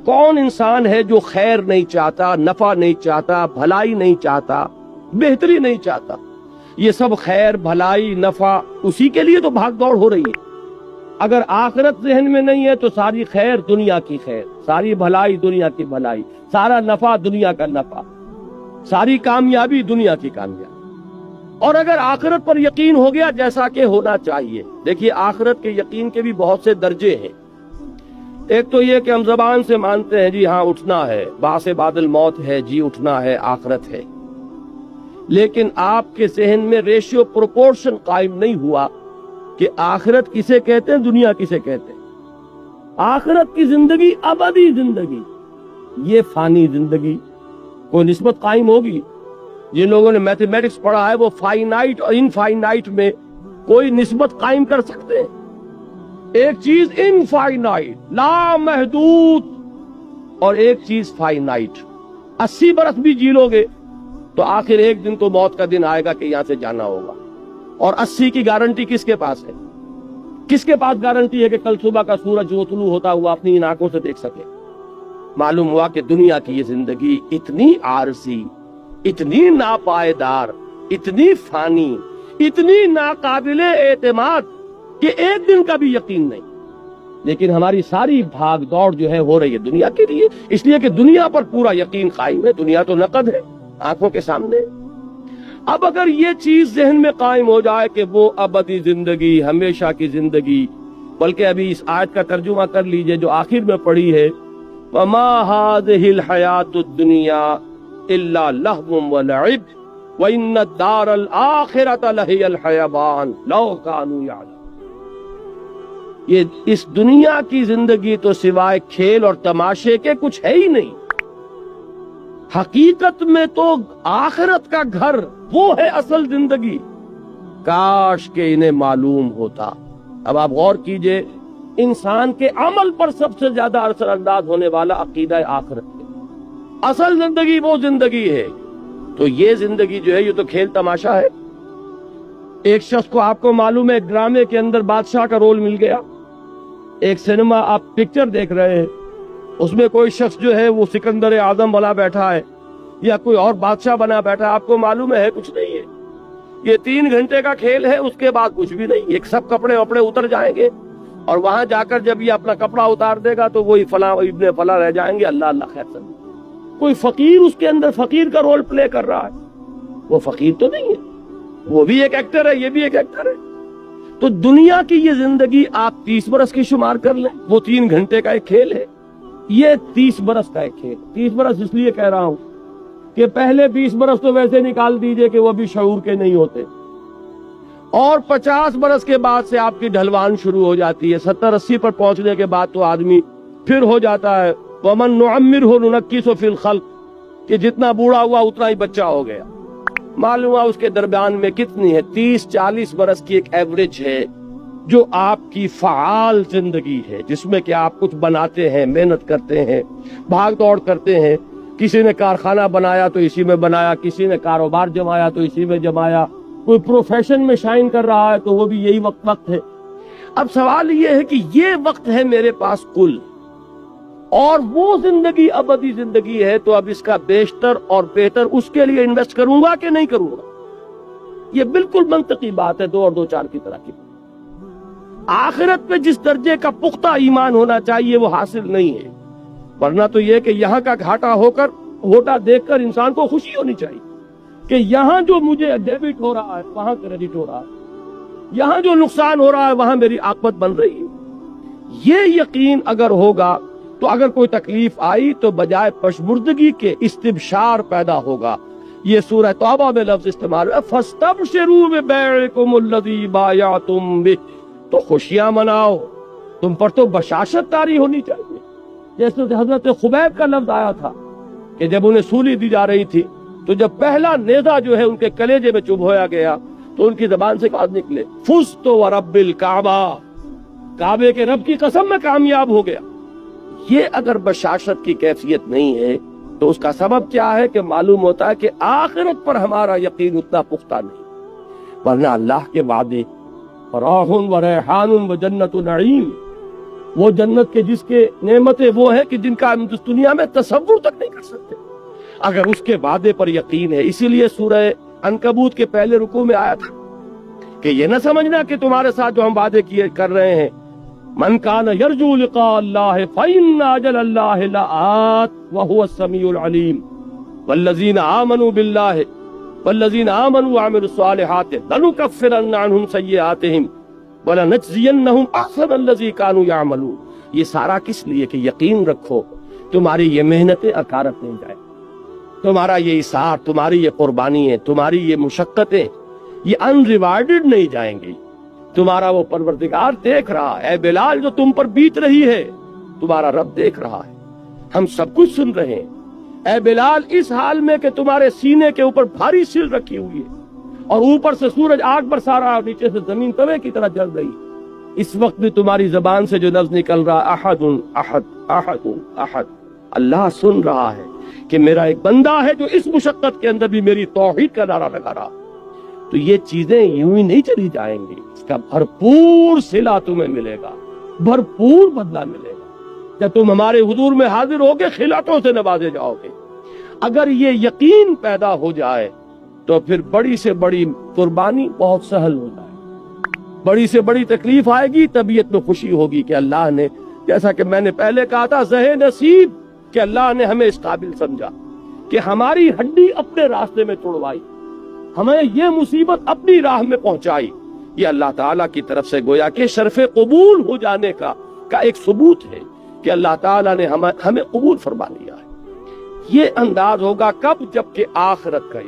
کون انسان ہے جو خیر نہیں چاہتا، نفع نہیں چاہتا، بھلائی نہیں چاہتا، بہتری نہیں چاہتا؟ یہ سب خیر، بھلائی، نفع اسی کے لیے تو بھاگ دوڑ ہو رہی ہے۔ اگر آخرت ذہن میں نہیں ہے تو ساری خیر دنیا کی خیر، ساری بھلائی دنیا کی بھلائی، سارا نفع دنیا کا نفع، ساری کامیابی دنیا کی کامیابی۔ اور اگر آخرت پر یقین ہو گیا جیسا کہ ہونا چاہیے، دیکھیے آخرت کے یقین کے بھی بہت سے درجے ہیں۔ ایک تو یہ کہ ہم زبان سے مانتے ہیں جی ہاں اٹھنا ہے، بعث بعد الموت ہے، جی اٹھنا ہے، آخرت ہے، لیکن آپ کے ذہن میں ریشیو پروپورشن قائم نہیں ہوا کہ آخرت کسے کہتے ہیں، دنیا کسے کہتے ہیں۔ آخرت کی زندگی ابدی زندگی، یہ فانی زندگی، کوئی نسبت قائم ہوگی؟ جن لوگوں نے میتھمیٹکس پڑھا ہے وہ فائنائٹ اور انفائنائٹ میں کوئی نسبت قائم کر سکتے ہیں؟ ایک چیز انفائنائٹ لامحدود اور ایک چیز فائنائٹ۔ 80 برس بھی جی لو گے تو آخر ایک دن تو موت کا دن آئے گا کہ یہاں سے جانا ہوگا، اور 80 کی گارنٹی کس کے پاس ہے؟ کس کے پاس گارنٹی ہے کہ کل صبح کا سورج جو طلوع ہوتا ہوا اپنی ان آنکھوں سے دیکھ سکے؟ معلوم ہوا کہ دنیا کی یہ زندگی اتنی عارضی، اتنی ناپائیدار، اتنی فانی، اتنی ناقابل اعتماد کہ ایک دن کا بھی یقین نہیں۔ لیکن ہماری ساری بھاگ دوڑ جو ہے ہو رہی ہے دنیا کے لیے، اس لیے کہ دنیا پر پورا یقین قائم ہے، دنیا تو نقد ہے آنکھوں کے سامنے۔ اب اگر یہ چیز ذہن میں قائم ہو جائے کہ وہ ابدی زندگی، ہمیشہ کی زندگی، بلکہ ابھی اس آیت کا ترجمہ کر لیجئے جو آخر میں پڑھی ہے، وَمَا هَذِهِ الْحَيَاةُ الدُّنْيَا إِلَّا لَهْوٌ وَلَعِبٌ وَإِنَّ الدَّارَ الْآخِرَةَ لَهِيَ الْحَيَوَانُ لَوْ كَانُوا يَعْلَمُونَ۔ یہ اس دنیا کی زندگی تو سوائے کھیل اور تماشے کے کچھ ہے ہی نہیں۔ حقیقت میں تو آخرت کا گھر وہ ہے اصل زندگی، کاش کہ انہیں معلوم ہوتا۔ اب آپ غور کیجئے، انسان کے عمل پر سب سے زیادہ اثر انداز ہونے والا عقیدہ آخرت ہے۔ اصل زندگی وہ زندگی ہے، تو یہ زندگی جو ہے یہ تو کھیل تماشا ہے۔ ایک شخص کو آپ کو معلوم ہے ڈرامے کے اندر بادشاہ کا رول مل گیا، ایک سینما آپ پکچر دیکھ رہے ہیں، اس میں کوئی شخص جو ہے وہ سکندر اعظم بنا بیٹھا ہے یا کوئی اور بادشاہ بنا بیٹھا ہے، آپ کو معلوم ہے کچھ نہیں ہے، یہ 3 گھنٹے کا کھیل ہے، اس کے بعد کچھ بھی نہیں، ایک سب کپڑے وپڑے اتر جائیں گے، اور وہاں جا کر جب یہ اپنا کپڑا اتار دے گا تو وہی فلاں ابن فلاں رہ جائیں گے، اللہ اللہ خیر سن۔ کوئی فقیر اس کے اندر فقیر کا رول پلے کر رہا ہے، وہ فقیر تو نہیں ہے، وہ بھی ایک ایکٹر ہے، یہ بھی ایک ایکٹر ہے۔ تو دنیا کی یہ زندگی آپ 30 برس کی شمار کر لیں، وہ 3 گھنٹے کا ایک کھیل ہے، یہ 30 برس کا ایک کھیل۔ 30 برس اس لیے کہہ رہا ہوں کہ پہلے 20 برس تو ویسے نکال دیجئے کہ وہ بھی شعور کے نہیں ہوتے، اور 50 برس کے بعد سے آپ کی ڈھلوان شروع ہو جاتی ہے، 70-80 پر پہنچنے کے بعد تو آدمی پھر ہو جاتا ہے وَمَن نُعَمِّرْهُ نُنَكِّسُهُ فِي الْخَلْقِ، کہ جتنا بوڑھا ہوا اتنا ہی بچہ ہو گیا۔ معلوم ہوا اس کے درمیان میں کتنی ہے، 30-40 برس کی ایک ایوریج ہے جو آپ کی فعال زندگی ہے، جس میں کہ آپ کچھ بناتے ہیں، محنت کرتے ہیں، بھاگ دوڑ کرتے ہیں۔ کسی نے کارخانہ بنایا تو اسی میں بنایا، کسی نے کاروبار جمایا تو اسی میں جمایا، کوئی پروفیشن میں شائن کر رہا ہے تو وہ بھی یہی وقت ہے۔ اب سوال یہ ہے کہ یہ وقت ہے میرے پاس کل، اور وہ زندگی ابدی زندگی ہے، تو اب اس کا بیشتر اور بہتر اس کے لیے انویسٹ کروں گا کہ نہیں کروں گا؟ یہ بالکل منطقی بات ہے، 2 اور 2 4 کی طرح کی۔ آخرت پہ جس درجے کا پختہ ایمان ہونا چاہیے وہ حاصل نہیں ہے، ورنہ تو یہ کہ یہاں کا گھاٹا ہو کر گھوٹا دیکھ کر انسان کو خوشی ہونی چاہیے کہ یہاں جو مجھے ڈیبٹ ہو رہا ہے وہاں کریڈٹ ہو رہا ہے، یہاں جو نقصان ہو رہا ہے وہاں میری عاقبت بن رہی ہے۔ یہ یقین اگر ہوگا تو اگر کوئی تکلیف آئی تو بجائے پشمردگی کے استبشار پیدا ہوگا۔ یہ سورہ توبہ میں لفظ استعمال ہے فَاسْتَبْشِرُوا بِبَيْعِكُمُ الَّذِي بَایَعْتُم بِهِ، تو خوشیاں مناؤ، تم پر تو بشاشت طاری ہونی چاہیے۔ جیسے حضرت خبیب کا لفظ آیا تھا کہ جب انہیں سولی دی جا رہی تھی تو جب پہلا نیزہ جو ہے ان کے کلیجے میں چبھ ہویا گیا تو ان کی زبان سے بات نکلے فزت ورب الکعبہ، کعبے کے رب کی قسم میں کامیاب ہو گیا۔ یہ اگر بشاشت کی کیفیت نہیں ہے تو اس کا سبب کیا ہے کہ معلوم ہوتا ہے کہ آخرت پر ہمارا یقین اتنا پختہ نہیں، ورنہ اللہ کے وعدے فراح و ریحان و جنت نعیم، وہ جنت کے جس کے نعمتیں وہ ہیں کہ جن کا ہم اس دنیا میں تصور تک نہیں کر سکتے، اگر اس کے وعدے پر یقین ہے۔ اسی لیے سورہ عنکبوت کے پہلے رکوع میں آیا تھا کہ یہ نہ سمجھنا کہ تمہارے ساتھ جو ہم وعدے کیے کر رہے ہیں، من کان یرجو لقاء اللہ فإن اجل اللہ لآت وهو السمیع العلیم والذین آمنوا باللہ والذین آمنوا وعملوا الصالحات لنکفرن عنہم سیئاتہم ولنجزینہم احسن الذی کانوا یعملون۔ یہ سارا کس لیے کہ یقین رکھو تمہاری یہ محنتیں اکارت نہیں جائیں، تمہارا یہ اثار، تمہاری یہ قربانیاں، تمہاری یہ مشقتیں یہ ان ریوارڈڈ نہیں جائیں گی۔ تمہارا وہ پروردگار دیکھ رہا ہے، اے بلال جو تم پر بیت رہی ہے تمہارا رب دیکھ رہا ہے، ہم سب کچھ سن رہے ہیں۔ اے بلال اس حال میں کہ تمہارے سینے کے اوپر بھاری سل رکھی ہوئی ہے اور اوپر سے سورج آگ برسا رہا اور نیچے سے زمین توے کی طرح جل رہی، اس وقت بھی تمہاری زبان سے جو لفظ نکل رہا احد احد احد احد، اللہ سن رہا ہے کہ میرا ایک بندہ ہے جو اس مشقت کے اندر بھی میری توحید کا نعرہ لگا رہا۔ تو یہ چیزیں یوں ہی نہیں چلی جائیں گی، اس کا بھرپور صلہ تمہیں ملے گا، بھرپور بدلہ ملے گا۔ جب تم ہمارے حضور میں حاضر ہوگے خلعتوں سے نوازے جاؤ گے۔ اگر یہ یقین پیدا ہو جائے تو پھر بڑی سے بڑی قربانی بہت سہل ہو جائے، بڑی سے بڑی تکلیف آئے گی طبیعت میں خوشی ہوگی کہ اللہ نے، جیسا کہ میں نے پہلے کہا تھا، زہ نصیب کہ اللہ نے ہمیں اس قابل سمجھا کہ ہماری ہڈی اپنے راستے میں توڑوائی، ہمیں یہ مصیبت اپنی راہ میں پہنچائی۔ یہ اللہ تعالیٰ کی طرف سے گویا کہ شرف قبول ہو جانے کا ایک ثبوت ہے کہ اللہ تعالیٰ نے ہمیں قبول فرما لیا ہے۔ یہ انداز ہوگا کب؟ جب کہ آخرت کا